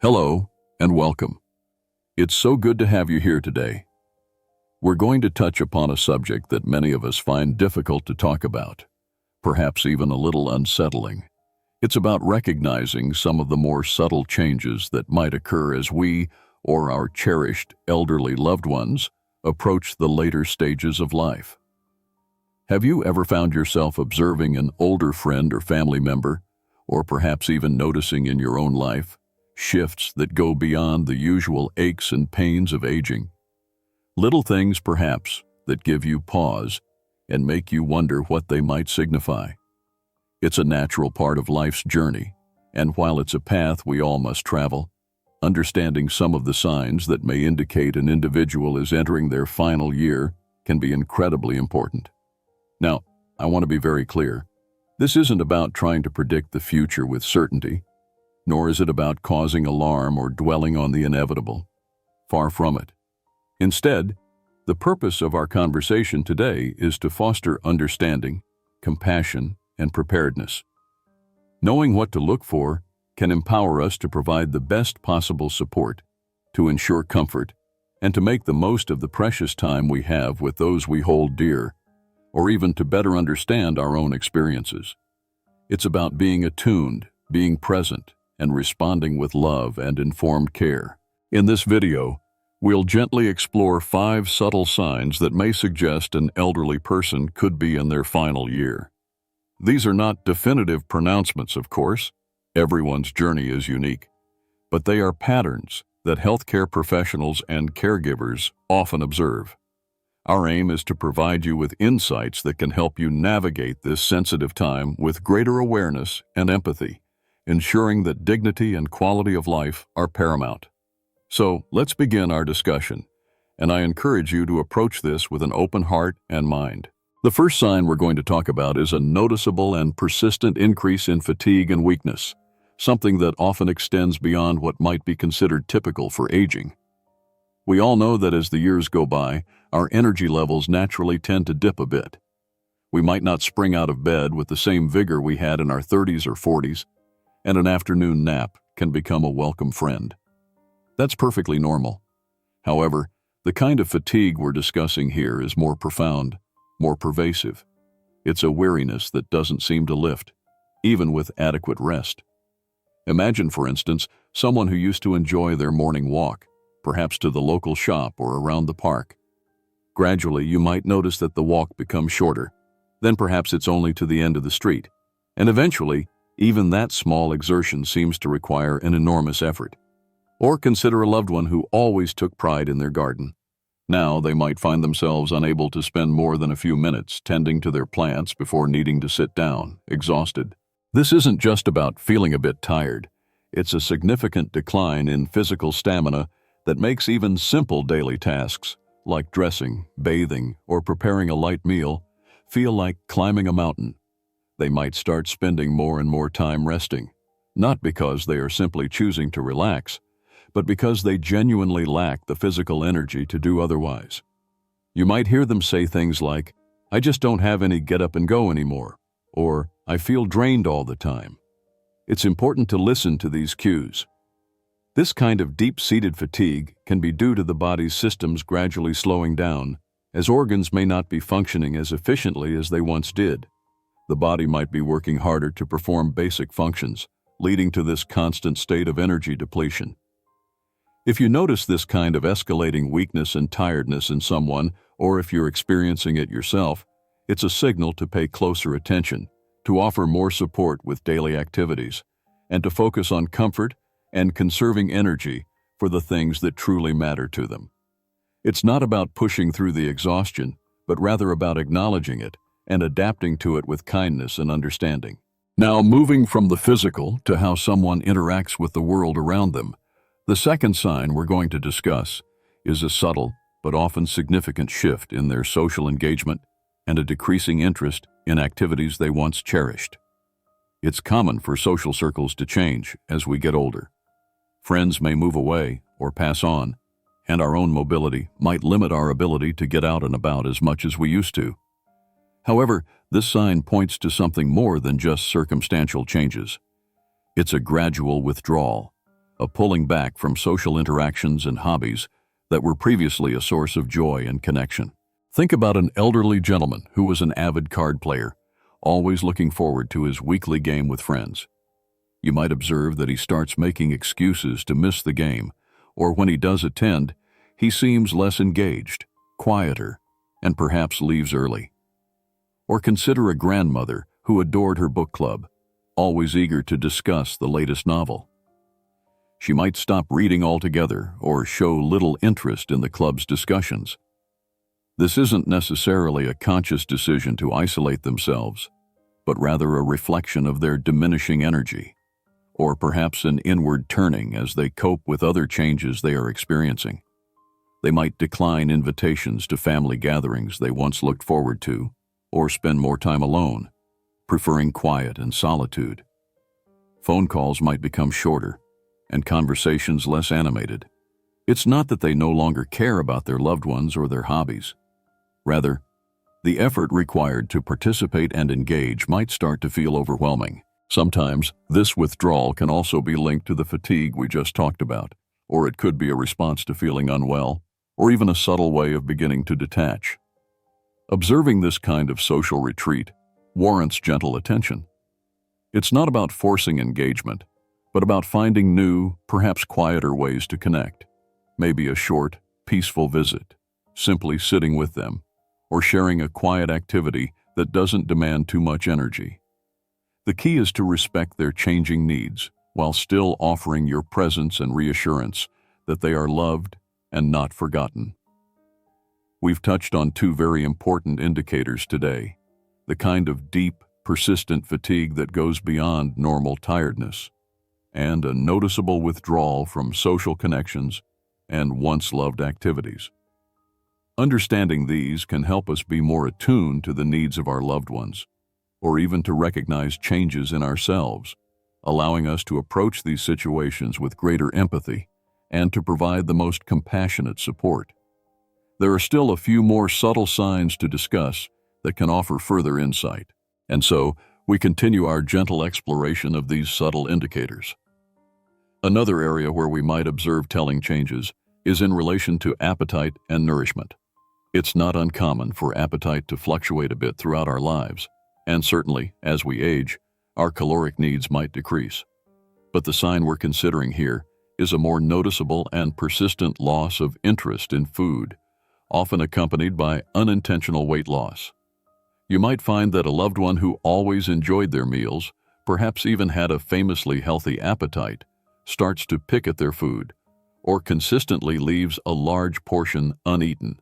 Hello and welcome. It's so good to have you here today. We're going to touch upon a subject that many of us find difficult to talk about, perhaps even a little unsettling. It's about recognizing some of the more subtle changes that might occur as we, or our cherished elderly loved ones, approach the later stages of life. Have you ever found yourself observing an older friend or family member, or perhaps even noticing in your own life, shifts that go beyond the usual aches and pains of aging? Little things, perhaps, that give you pause and make you wonder what they might signify. It's a natural part of life's journey, and while it's a path we all must travel, understanding some of the signs that may indicate an individual is entering their final year can be incredibly important. Now, I want to be very clear. This isn't about trying to predict the future with certainty, nor is it about causing alarm or dwelling on the inevitable. Far from it. Instead, the purpose of our conversation today is to foster understanding, compassion, and preparedness. Knowing what to look for can empower us to provide the best possible support, to ensure comfort, and to make the most of the precious time we have with those we hold dear, or even to better understand our own experiences. It's about being attuned, being present, and responding with love and informed care. In this video, we'll gently explore 5 subtle signs that may suggest an elderly person could be in their final year. These are not definitive pronouncements, of course. Everyone's journey is unique. But they are patterns that healthcare professionals and caregivers often observe. Our aim is to provide you with insights that can help you navigate this sensitive time with greater awareness and empathy, ensuring that dignity and quality of life are paramount. So, let's begin our discussion, and I encourage you to approach this with an open heart and mind. The first sign we're going to talk about is a noticeable and persistent increase in fatigue and weakness, something that often extends beyond what might be considered typical for aging. We all know that as the years go by, our energy levels naturally tend to dip a bit. We might not spring out of bed with the same vigor we had in our 30s or 40s, and an afternoon nap can become a welcome friend. That's perfectly normal. However, the kind of fatigue we're discussing here is more profound, more pervasive. It's a weariness that doesn't seem to lift, even with adequate rest. Imagine, for instance, someone who used to enjoy their morning walk, perhaps to the local shop or around the park. Gradually, you might notice that the walk becomes shorter, then perhaps it's only to the end of the street, and eventually, even that small exertion seems to require an enormous effort. Or consider a loved one who always took pride in their garden. Now they might find themselves unable to spend more than a few minutes tending to their plants before needing to sit down, exhausted. This isn't just about feeling a bit tired. It's a significant decline in physical stamina that makes even simple daily tasks, like dressing, bathing, or preparing a light meal, feel like climbing a mountain. They might start spending more and more time resting, not because they are simply choosing to relax, but because they genuinely lack the physical energy to do otherwise. You might hear them say things like, "I just don't have any get up and go anymore," or "I feel drained all the time." It's important to listen to these cues. This kind of deep-seated fatigue can be due to the body's systems gradually slowing down, as organs may not be functioning as efficiently as they once did. The body might be working harder to perform basic functions, leading to this constant state of energy depletion. If you notice this kind of escalating weakness and tiredness in someone, or if you're experiencing it yourself, it's a signal to pay closer attention, to offer more support with daily activities, and to focus on comfort and conserving energy for the things that truly matter to them. It's not about pushing through the exhaustion, but rather about acknowledging it and adapting to it with kindness and understanding. Now, moving from the physical to how someone interacts with the world around them, the second sign we're going to discuss is a subtle but often significant shift in their social engagement and a decreasing interest in activities they once cherished. It's common for social circles to change as we get older. Friends may move away or pass on, and our own mobility might limit our ability to get out and about as much as we used to. However, this sign points to something more than just circumstantial changes. It's a gradual withdrawal, a pulling back from social interactions and hobbies that were previously a source of joy and connection. Think about an elderly gentleman who was an avid card player, always looking forward to his weekly game with friends. You might observe that he starts making excuses to miss the game, or when he does attend, he seems less engaged, quieter, and perhaps leaves early. Or consider a grandmother who adored her book club, always eager to discuss the latest novel. She might stop reading altogether or show little interest in the club's discussions. This isn't necessarily a conscious decision to isolate themselves, but rather a reflection of their diminishing energy, or perhaps an inward turning as they cope with other changes they are experiencing. They might decline invitations to family gatherings they once looked forward to, or spend more time alone, preferring quiet and solitude. Phone calls might become shorter, and conversations less animated. It's not that they no longer care about their loved ones or their hobbies. Rather, the effort required to participate and engage might start to feel overwhelming. Sometimes, this withdrawal can also be linked to the fatigue we just talked about, or it could be a response to feeling unwell, or even a subtle way of beginning to detach. Observing this kind of social retreat warrants gentle attention. It's not about forcing engagement, but about finding new, perhaps quieter ways to connect. Maybe a short, peaceful visit, simply sitting with them, or sharing a quiet activity that doesn't demand too much energy. The key is to respect their changing needs while still offering your presence and reassurance that they are loved and not forgotten. We've touched on two very important indicators today: the kind of deep, persistent fatigue that goes beyond normal tiredness, and a noticeable withdrawal from social connections and once-loved activities. Understanding these can help us be more attuned to the needs of our loved ones, or even to recognize changes in ourselves, allowing us to approach these situations with greater empathy and to provide the most compassionate support. There are still a few more subtle signs to discuss that can offer further insight, and so we continue our gentle exploration of these subtle indicators. Another area where we might observe telling changes is in relation to appetite and nourishment. It's not uncommon for appetite to fluctuate a bit throughout our lives, and certainly, as we age, our caloric needs might decrease. But the sign we're considering here is a more noticeable and persistent loss of interest in food, often accompanied by unintentional weight loss. You might find that a loved one who always enjoyed their meals, perhaps even had a famously healthy appetite, starts to pick at their food, or consistently leaves a large portion uneaten.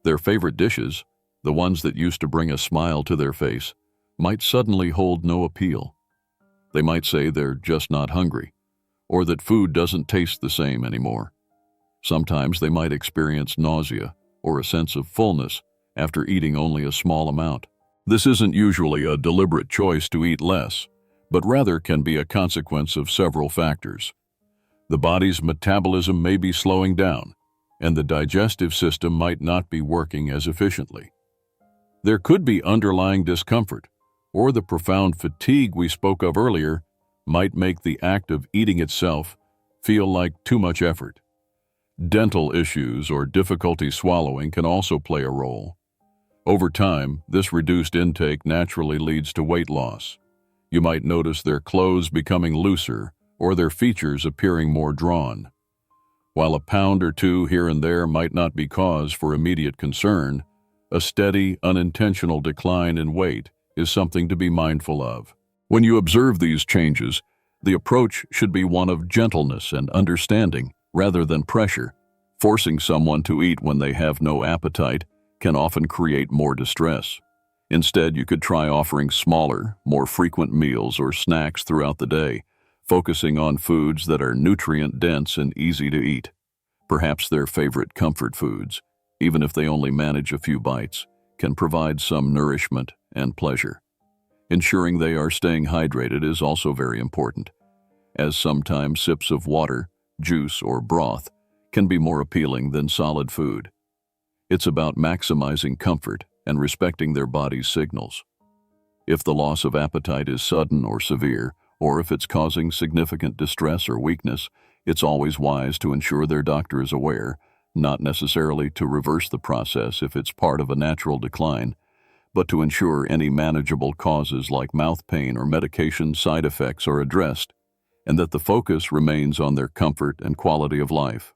Their favorite dishes, the ones that used to bring a smile to their face, might suddenly hold no appeal. They might say they're just not hungry, or that food doesn't taste the same anymore. Sometimes they might experience nausea or a sense of fullness after eating only a small amount. This isn't usually a deliberate choice to eat less, but rather can be a consequence of several factors. The body's metabolism may be slowing down, and the digestive system might not be working as efficiently. There could be underlying discomfort, or the profound fatigue we spoke of earlier might make the act of eating itself feel like too much effort. Dental issues or difficulty swallowing can also play a role. Over time, this reduced intake naturally leads to weight loss. You might notice their clothes becoming looser or their features appearing more drawn. While a pound or two here and there might not be cause for immediate concern, a steady, unintentional decline in weight is something to be mindful of. When you observe these changes, the approach should be one of gentleness and understanding rather than pressure. Forcing someone to eat when they have no appetite can often create more distress. Instead, you could try offering smaller, more frequent meals or snacks throughout the day, focusing on foods that are nutrient-dense and easy to eat. Perhaps their favorite comfort foods, even if they only manage a few bites, can provide some nourishment and pleasure. Ensuring they are staying hydrated is also very important, as sometimes sips of water, juice, or broth can be more appealing than solid food. It's about maximizing comfort and respecting their body's signals. If the loss of appetite is sudden or severe, or if it's causing significant distress or weakness, it's always wise to ensure their doctor is aware, not necessarily to reverse the process if it's part of a natural decline, but to ensure any manageable causes like mouth pain or medication side effects are addressed, and that the focus remains on their comfort and quality of life.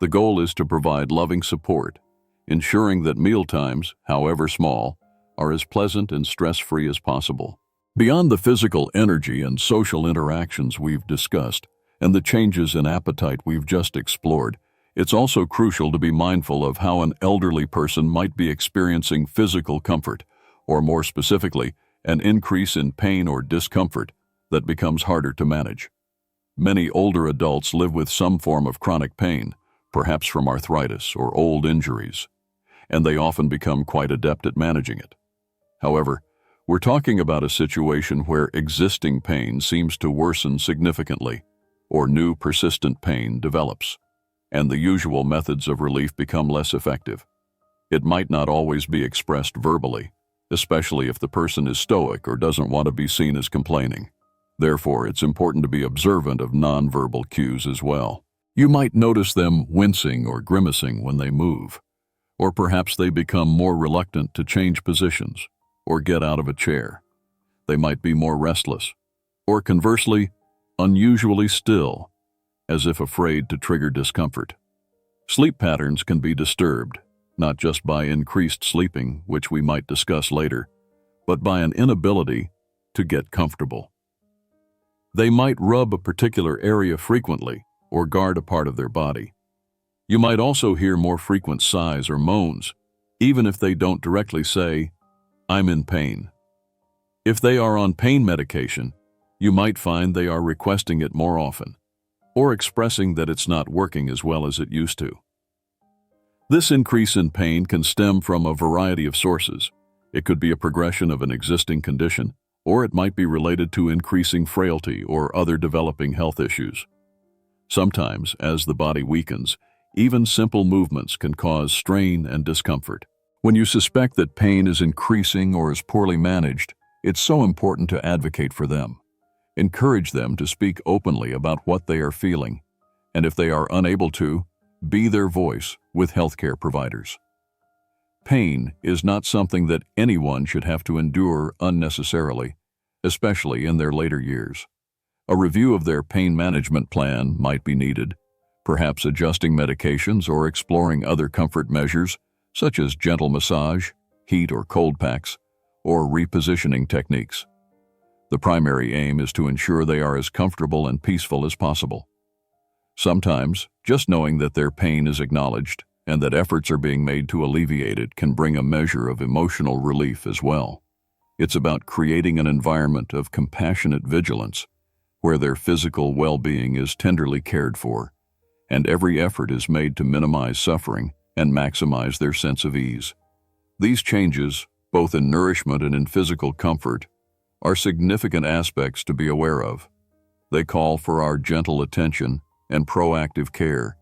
The goal is to provide loving support, ensuring that mealtimes, however small, are as pleasant and stress-free as possible. Beyond the physical energy and social interactions we've discussed, and the changes in appetite we've just explored, it's also crucial to be mindful of how an elderly person might be experiencing physical comfort, or more specifically, an increase in pain or discomfort that becomes harder to manage. Many older adults live with some form of chronic pain, perhaps from arthritis or old injuries, and they often become quite adept at managing it. However, we're talking about a situation where existing pain seems to worsen significantly, or new persistent pain develops, and the usual methods of relief become less effective. It might not always be expressed verbally, especially if the person is stoic or doesn't want to be seen as complaining. Therefore, it's important to be observant of nonverbal cues as well. You might notice them wincing or grimacing when they move, or perhaps they become more reluctant to change positions or get out of a chair. They might be more restless, or conversely, unusually still, as if afraid to trigger discomfort. Sleep patterns can be disturbed, not just by increased sleeping, which we might discuss later, but by an inability to get comfortable. They might rub a particular area frequently or guard a part of their body. You might also hear more frequent sighs or moans, even if they don't directly say, "I'm in pain." If they are on pain medication, you might find they are requesting it more often, or expressing that it's not working as well as it used to. This increase in pain can stem from a variety of sources. It could be a progression of an existing condition, or it might be related to increasing frailty or other developing health issues. Sometimes, as the body weakens, even simple movements can cause strain and discomfort. When you suspect that pain is increasing or is poorly managed, it's so important to advocate for them. Encourage them to speak openly about what they are feeling, and if they are unable to, be their voice with healthcare providers. Pain is not something that anyone should have to endure unnecessarily, especially in their later years. A review of their pain management plan might be needed, perhaps adjusting medications or exploring other comfort measures, such as gentle massage, heat or cold packs, or repositioning techniques. The primary aim is to ensure they are as comfortable and peaceful as possible. Sometimes, just knowing that their pain is acknowledged and that efforts are being made to alleviate it can bring a measure of emotional relief as well. It's about creating an environment of compassionate vigilance where their physical well-being is tenderly cared for, and every effort is made to minimize suffering and maximize their sense of ease. These changes, both in nourishment and in physical comfort, are significant aspects to be aware of. They call for our gentle attention and proactive care,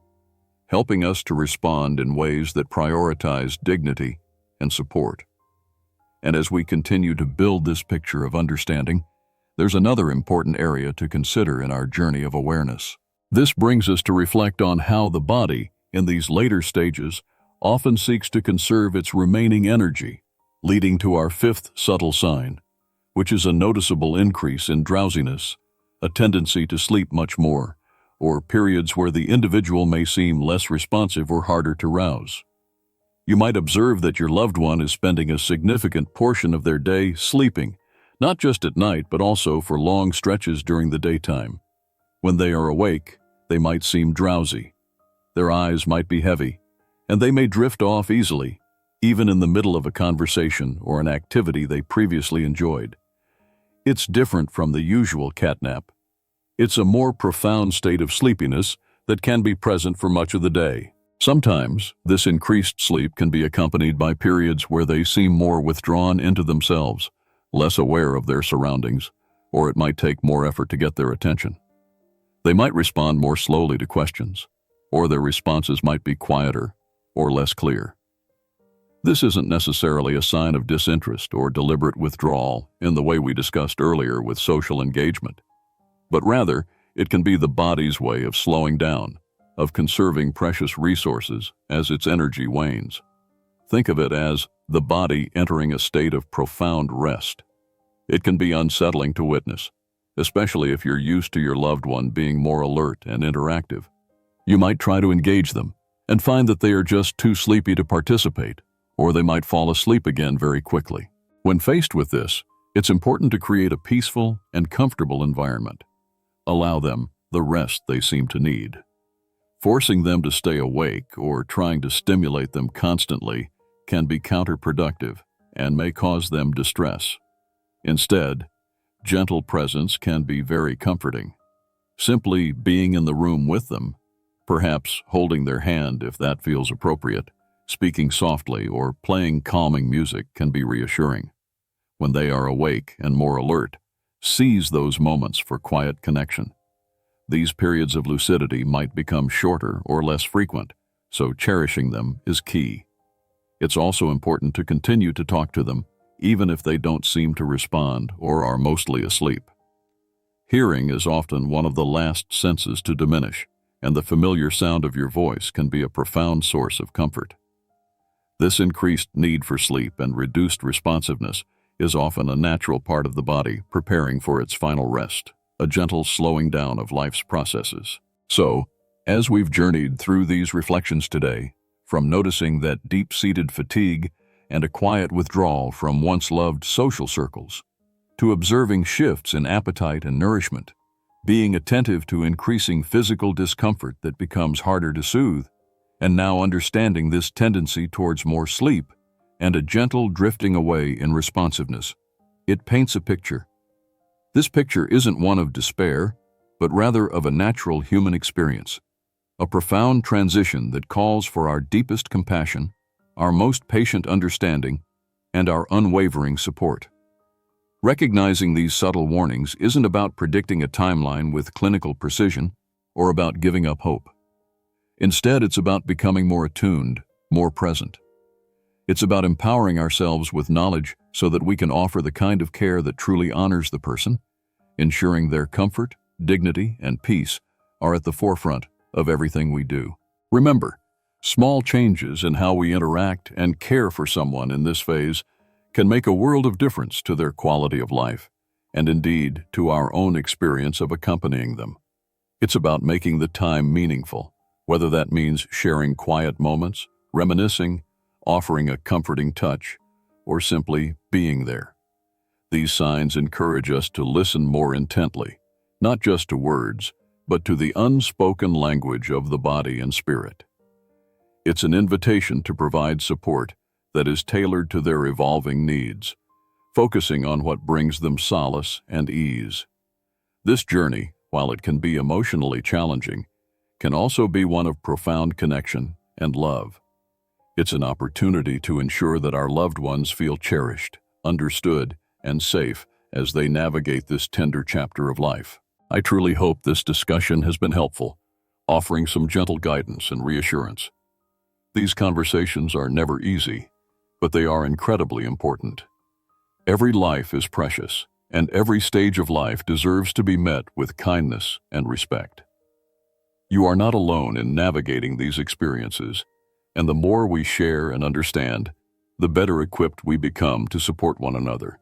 helping us to respond in ways that prioritize dignity and support. And as we continue to build this picture of understanding, there's another important area to consider in our journey of awareness. This brings us to reflect on how the body, in these later stages, often seeks to conserve its remaining energy, leading to our fifth subtle sign, which is a noticeable increase in drowsiness, a tendency to sleep much more, or periods where the individual may seem less responsive or harder to rouse. You might observe that your loved one is spending a significant portion of their day sleeping, not just at night, but also for long stretches during the daytime. When they are awake, they might seem drowsy. Their eyes might be heavy, and they may drift off easily, even in the middle of a conversation or an activity they previously enjoyed. It's different from the usual catnap. It's a more profound state of sleepiness that can be present for much of the day. Sometimes, this increased sleep can be accompanied by periods where they seem more withdrawn into themselves, less aware of their surroundings, or it might take more effort to get their attention. They might respond more slowly to questions, or their responses might be quieter or less clear. This isn't necessarily a sign of disinterest or deliberate withdrawal in the way we discussed earlier with social engagement. but rather it can be the body's way of slowing down, of conserving precious resources as its energy wanes. Think of it as the body entering a state of profound rest. It can be unsettling to witness, especially if you're used to your loved one being more alert and interactive. You might try to engage them and find that they are just too sleepy to participate, or they might fall asleep again very quickly. When faced with this, it's important to create a peaceful and comfortable environment. Allow them the rest they seem to need. Forcing them to stay awake or trying to stimulate them constantly can be counterproductive and may cause them distress. Instead, gentle presence can be very comforting. Simply being in the room with them, perhaps holding their hand if that feels appropriate, speaking softly, or playing calming music can be reassuring. When they are awake and more alert, seize those moments for quiet connection. These periods of lucidity might become shorter or less frequent, so cherishing them is key. It's also important to continue to talk to them, even if they don't seem to respond or are mostly asleep. Hearing is often one of the last senses to diminish, and the familiar sound of your voice can be a profound source of comfort. This increased need for sleep and reduced responsiveness is often a natural part of the body preparing for its final rest, a gentle slowing down of life's processes. So, as we've journeyed through these reflections today, from noticing that deep-seated fatigue and a quiet withdrawal from once-loved social circles, to observing shifts in appetite and nourishment, being attentive to increasing physical discomfort that becomes harder to soothe, and now understanding this tendency towards more sleep and a gentle drifting away in responsiveness, it paints a picture. This picture isn't one of despair, but rather of a natural human experience, a profound transition that calls for our deepest compassion, our most patient understanding, and our unwavering support. Recognizing these subtle warnings isn't about predicting a timeline with clinical precision or about giving up hope. Instead, it's about becoming more attuned, more present. It's about empowering ourselves with knowledge so that we can offer the kind of care that truly honors the person, ensuring their comfort, dignity, and peace are at the forefront of everything we do. Remember, small changes in how we interact and care for someone in this phase can make a world of difference to their quality of life, and indeed to our own experience of accompanying them. It's about making the time meaningful, whether that means sharing quiet moments, reminiscing, offering a comforting touch, or simply being there. These signs encourage us to listen more intently, not just to words, but to the unspoken language of the body and spirit. It's an invitation to provide support that is tailored to their evolving needs, focusing on what brings them solace and ease. This journey, while it can be emotionally challenging, can also be one of profound connection and love. It's an opportunity to ensure that our loved ones feel cherished, understood, and safe as they navigate this tender chapter of life. I truly hope this discussion has been helpful, offering some gentle guidance and reassurance. These conversations are never easy, but they are incredibly important. Every life is precious, and every stage of life deserves to be met with kindness and respect. You are not alone in navigating these experiences, and the more we share and understand, the better equipped we become to support one another.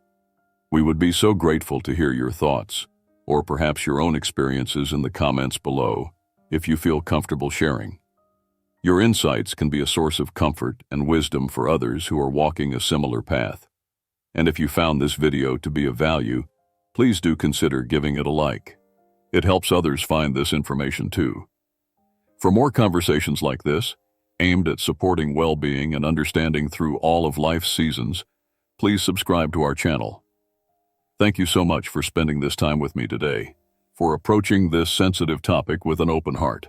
We would be so grateful to hear your thoughts, or perhaps your own experiences in the comments below, if you feel comfortable sharing. Your insights can be a source of comfort and wisdom for others who are walking a similar path. And if you found this video to be of value, please do consider giving it a like. It helps others find this information too. For more conversations like this, aimed at supporting well-being and understanding through all of life's seasons, please subscribe to our channel. Thank you so much for spending this time with me today, for approaching this sensitive topic with an open heart.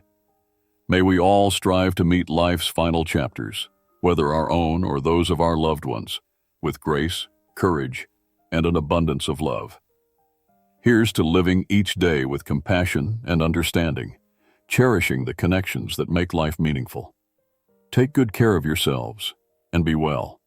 May we all strive to meet life's final chapters, whether our own or those of our loved ones, with grace, courage, and an abundance of love. Here's to living each day with compassion and understanding, cherishing the connections that make life meaningful. Take good care of yourselves, and be well.